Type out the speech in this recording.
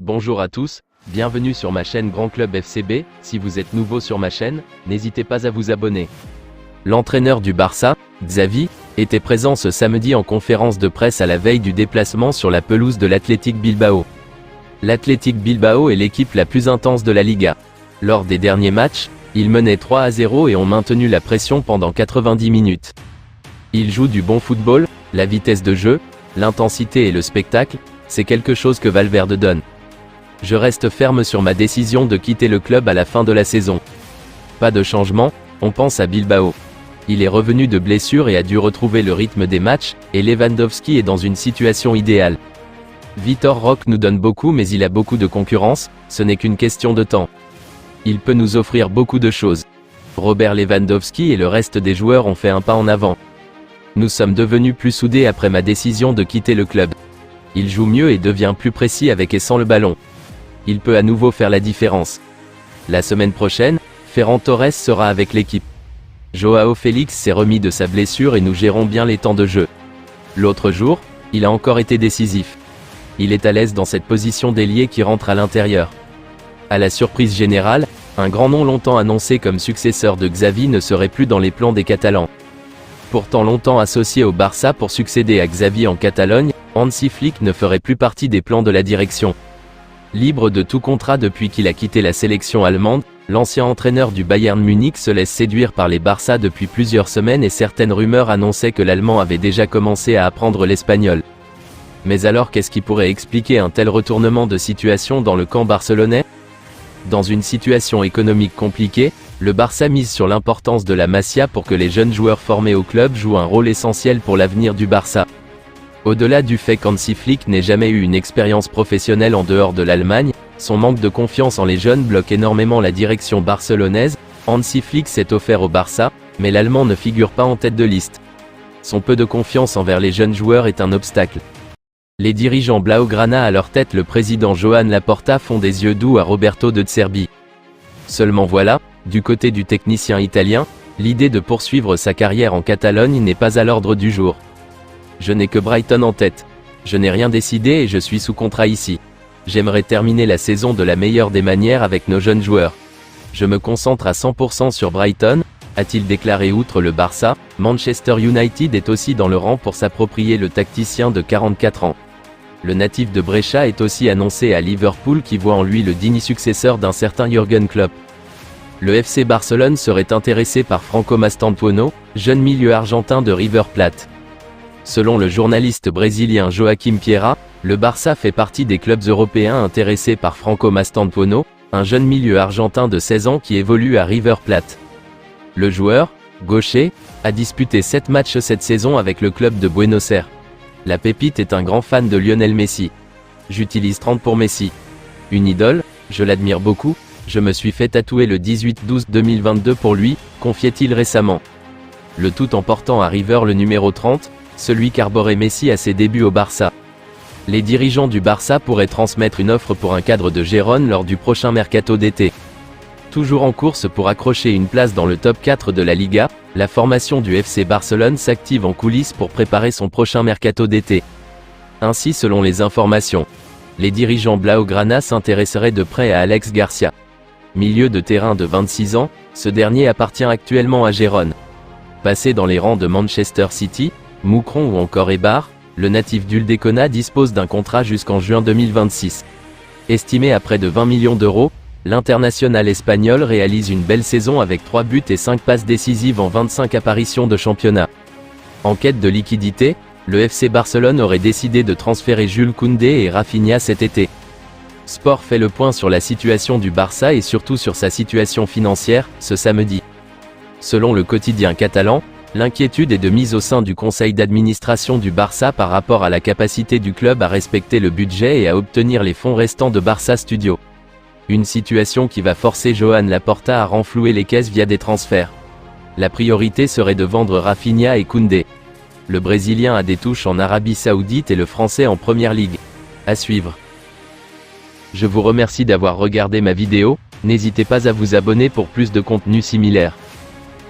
Bonjour à tous, bienvenue sur ma chaîne Grand Club FCB. Si vous êtes nouveau sur ma chaîne, n'hésitez pas à vous abonner. L'entraîneur du Barça, Xavi, était présent ce samedi en conférence de presse à la veille du déplacement sur la pelouse de l'Athletic Bilbao. L'Athletic Bilbao est l'équipe la plus intense de la Liga. Lors des derniers matchs, ils menaient 3-0 et ont maintenu la pression pendant 90 minutes. Ils jouent du bon football, la vitesse de jeu, l'intensité et le spectacle, c'est quelque chose que Valverde donne. Je reste ferme sur ma décision de quitter le club à la fin de la saison. Pas de changement, on pense à Bilbao. Il est revenu de blessure et a dû retrouver le rythme des matchs, et Lewandowski est dans une situation idéale. Vitor Roque nous donne beaucoup mais il a beaucoup de concurrence, ce n'est qu'une question de temps. Il peut nous offrir beaucoup de choses. Robert Lewandowski et le reste des joueurs ont fait un pas en avant. Nous sommes devenus plus soudés après ma décision de quitter le club. Il joue mieux et devient plus précis avec et sans le ballon. Il peut à nouveau faire la différence. La semaine prochaine, Ferran Torres sera avec l'équipe. Joao Félix s'est remis de sa blessure et nous gérons bien les temps de jeu. L'autre jour, il a encore été décisif. Il est à l'aise dans cette position d'ailier qui rentre à l'intérieur. À la surprise générale, un grand nom longtemps annoncé comme successeur de Xavi ne serait plus dans les plans des Catalans. Pourtant longtemps associé au Barça pour succéder à Xavi en Catalogne, Hansi Flick ne ferait plus partie des plans de la direction. Libre de tout contrat depuis qu'il a quitté la sélection allemande, l'ancien entraîneur du Bayern Munich se laisse séduire par les Barça depuis plusieurs semaines et certaines rumeurs annonçaient que l'Allemand avait déjà commencé à apprendre l'espagnol. Mais alors qu'est-ce qui pourrait expliquer un tel retournement de situation dans le camp barcelonais? Dans une situation économique compliquée, le Barça mise sur l'importance de la Masia pour que les jeunes joueurs formés au club jouent un rôle essentiel pour l'avenir du Barça. Au-delà du fait qu'Hansi Flick n'ait jamais eu une expérience professionnelle en dehors de l'Allemagne, son manque de confiance en les jeunes bloque énormément la direction barcelonaise. Hansi Flick s'est offert au Barça, mais l'Allemand ne figure pas en tête de liste. Son peu de confiance envers les jeunes joueurs est un obstacle. Les dirigeants Blaugrana à leur tête le président Joan Laporta font des yeux doux à Roberto de Zerbi. Seulement voilà, du côté du technicien italien, l'idée de poursuivre sa carrière en Catalogne n'est pas à l'ordre du jour. Je n'ai que Brighton en tête. Je n'ai rien décidé et je suis sous contrat ici. J'aimerais terminer la saison de la meilleure des manières avec nos jeunes joueurs. Je me concentre à 100% sur Brighton, a-t-il déclaré. Outre le Barça, Manchester United est aussi dans le rang pour s'approprier le tacticien de 44 ans. Le natif de Brescia est aussi annoncé à Liverpool qui voit en lui le digne successeur d'un certain Jürgen Klopp. Le FC Barcelone serait intéressé par Franco Mastantuono, jeune milieu argentin de River Plate. Selon le journaliste brésilien Joaquim Pierra, le Barça fait partie des clubs européens intéressés par Franco Mastantuono, un jeune milieu argentin de 16 ans qui évolue à River Plate. Le joueur, gaucher, a disputé 7 matchs cette saison avec le club de Buenos Aires. La pépite est un grand fan de Lionel Messi. J'utilise 30 pour Messi. Une idole, je l'admire beaucoup, je me suis fait tatouer le 18-12-2022 pour lui, confiait-il récemment. Le tout en portant à River le numéro 30, celui qu'arborait Messi à ses débuts au Barça. Les dirigeants du Barça pourraient transmettre une offre pour un cadre de Gérone lors du prochain mercato d'été. Toujours en course pour accrocher une place dans le top 4 de la Liga, la formation du FC Barcelone s'active en coulisses pour préparer son prochain mercato d'été. Ainsi selon les informations, les dirigeants Blaugrana s'intéresseraient de près à Alex Garcia. Milieu de terrain de 26 ans, ce dernier appartient actuellement à Gérone. Passé dans les rangs de Manchester City, Moucron ou encore Eibar, le natif d'Ulldecona dispose d'un contrat jusqu'en juin 2026. Estimé à près de 20 millions d'euros, l'international espagnol réalise une belle saison avec 3 buts et 5 passes décisives en 25 apparitions de championnat. En quête de liquidité, le FC Barcelone aurait décidé de transférer Jules Koundé et Rafinha cet été. Sport fait le point sur la situation du Barça et surtout sur sa situation financière, ce samedi. Selon le quotidien catalan, l'inquiétude est de mise au sein du conseil d'administration du Barça par rapport à la capacité du club à respecter le budget et à obtenir les fonds restants de Barça Studio. Une situation qui va forcer Joan Laporta à renflouer les caisses via des transferts. La priorité serait de vendre Rafinha et Koundé. Le Brésilien a des touches en Arabie Saoudite et le Français en Première Ligue. À suivre. Je vous remercie d'avoir regardé ma vidéo, n'hésitez pas à vous abonner pour plus de contenu similaire.